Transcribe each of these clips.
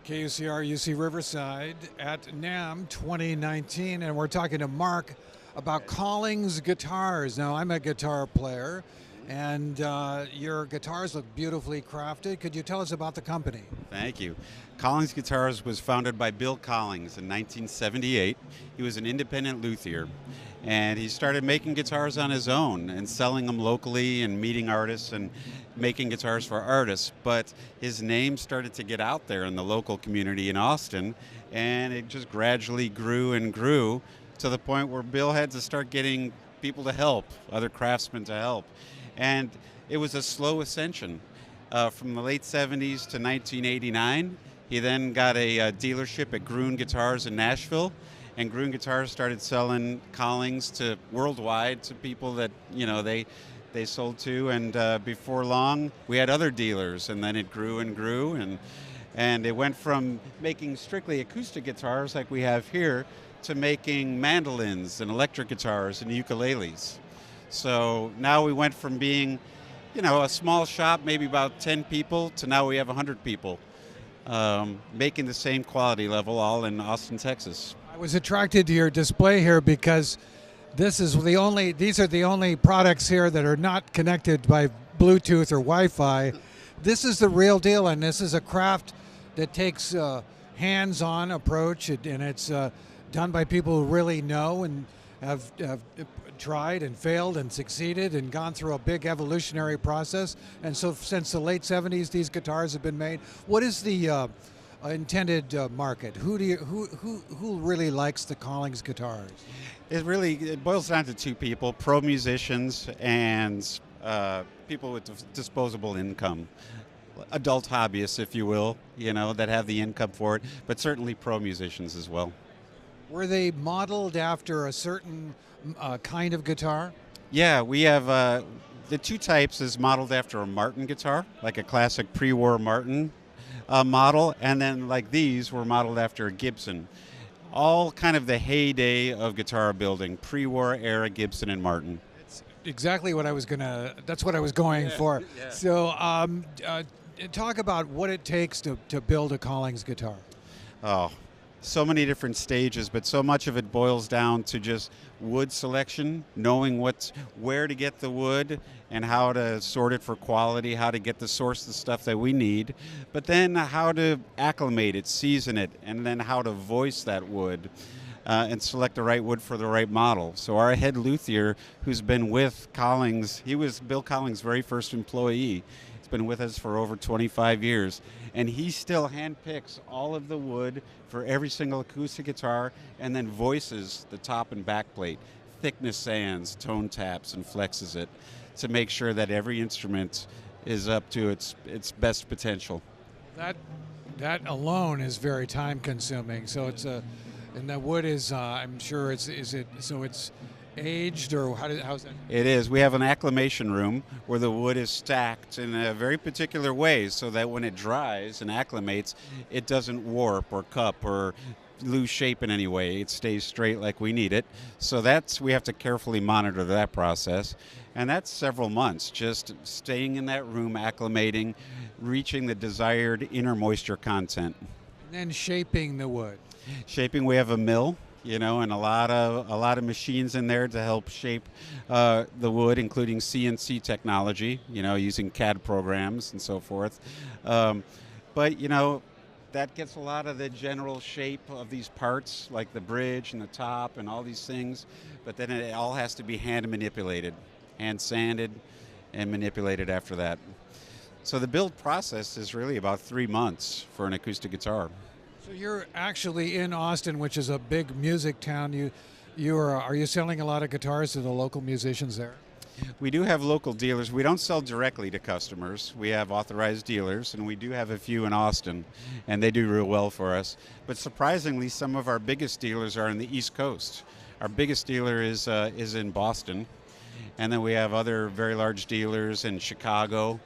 KUCR UC Riverside at NAMM 2019, and we're talking to Mark about Collings Guitars. Now, I'm a guitar player, and your guitars look beautifully crafted. Could you tell us about the company? Thank you. Collings Guitars was founded by Bill Collings in 1978. He was an independent luthier, and he started making guitars on his own and selling them locally and meeting artists and making guitars for artists. But his name started to get out there in the local community in Austin, and it just gradually grew and grew to the point where Bill had to start getting people to help, other craftsmen to help. And it was a slow ascension. From the late 70s to 1989, he then got a dealership at Gruen Guitars in Nashville, and Gruen Guitars started selling Collings to worldwide to people that they sold to, and before long we had other dealers, and then it grew and grew, and it went from making strictly acoustic guitars like we have here to making mandolins and electric guitars and ukuleles. So now we went from being a small shop, maybe about 10 people, to now we have 100 people making the same quality level, all in Austin, Texas. I was attracted to your display here because these are the only products here that are not connected by Bluetooth or Wi-Fi. This is the real deal, and this is a craft that takes a hands-on approach, and it's done by people who really know and have tried and failed and succeeded and gone through a big evolutionary process. And so since the late 70s, these guitars have been made. What is the intended market? Who really likes the Collings guitars? It boils down to two people: pro musicians and people with disposable income. Adult hobbyists, if you will, that have the income for it, but certainly pro musicians as well. Were they modeled after a certain kind of guitar? Yeah, we have the two types is modeled after a Martin guitar, like a classic pre-war Martin model, and then like these were modeled after a Gibson. All kind of the heyday of guitar building, pre-war era Gibson and Martin. It's exactly what I was that's what I was going for. Yeah. So talk about what it takes to build a Collings guitar. Oh, so many different stages, but so much of it boils down to just wood selection, knowing where to get the wood and how to sort it for quality, how to source the stuff that we need, but then how to acclimate it, season it, and then how to voice that wood and select the right wood for the right model. So our head luthier, who's been with Collings, he was Bill Collings' very first employee. He's been with us for over 25 years, and he still handpicks all of the wood for every single acoustic guitar and then voices the top and back plate, thickness sands, tone taps, and flexes it to make sure that every instrument is up to its best potential. That alone is very time consuming. So and the wood is I'm sure it's aged, or how's that? It is. We have an acclimation room where the wood is stacked in a very particular way so that when it dries and acclimates, it doesn't warp or cup or lose shape in any way. It stays straight like we need it. So we have to carefully monitor that process. And that's several months, just staying in that room, acclimating, reaching the desired inner moisture content. And then shaping the wood. Shaping, we have a mill, and a lot of machines in there to help shape the wood, including CNC technology, using CAD programs and so forth. But that gets a lot of the general shape of these parts, like the bridge and the top and all these things. But then it all has to be hand manipulated, hand sanded, and manipulated after that. So the build process is really about 3 months for an acoustic guitar. So you're actually in Austin, which is a big music town. Are you selling a lot of guitars to the local musicians there? We do have local dealers. We don't sell directly to customers. We have authorized dealers, and we do have a few in Austin, and they do real well for us. But surprisingly, some of our biggest dealers are in the East Coast. Our biggest dealer is in Boston, and then we have other very large dealers in Chicago,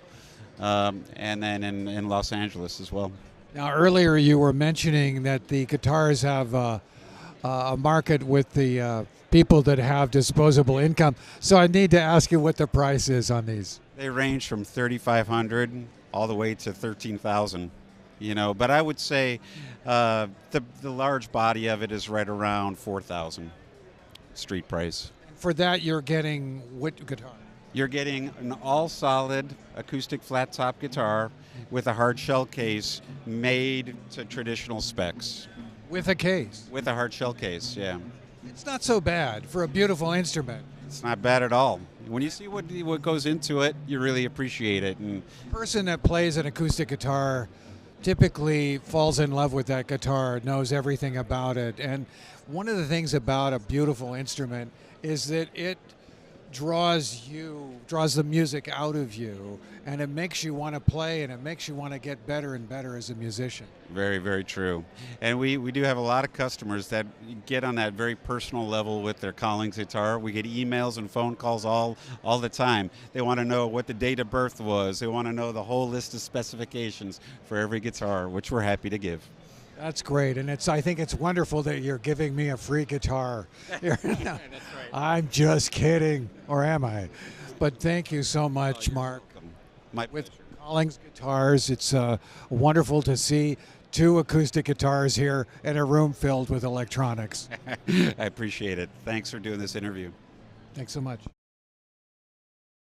and then in Los Angeles as well. Now, earlier you were mentioning that the guitars have a market with the people that have disposable income. So I need to ask you what the price is on these. They range from $3,500 all the way to $13,000. But I would say the large body of it is right around 4,000 street price. For that, you're getting what guitar? You're getting an all-solid acoustic flat-top guitar with a hard shell case made to traditional specs. With a case? With a hard shell case, yeah. It's not so bad for a beautiful instrument. It's not bad at all. When you see what goes into it, you really appreciate it. And the person that plays an acoustic guitar typically falls in love with that guitar, knows everything about it. And one of the things about a beautiful instrument is that it draws the music out of you, and it makes you want to play, and it makes you want to get better and better as a musician. Very, very true. And we do have a lot of customers that get on that very personal level with their Collings guitar. We get emails and phone calls all the time. They want to know what the date of birth was. They want to know the whole list of specifications for every guitar, which we're happy to give. That's great, and I think it's wonderful that you're giving me a free guitar. That's right. I'm just kidding, or am I? But thank you so much, Mark. With Collings Guitars, it's wonderful to see two acoustic guitars here in a room filled with electronics. I appreciate it. Thanks for doing this interview. Thanks so much.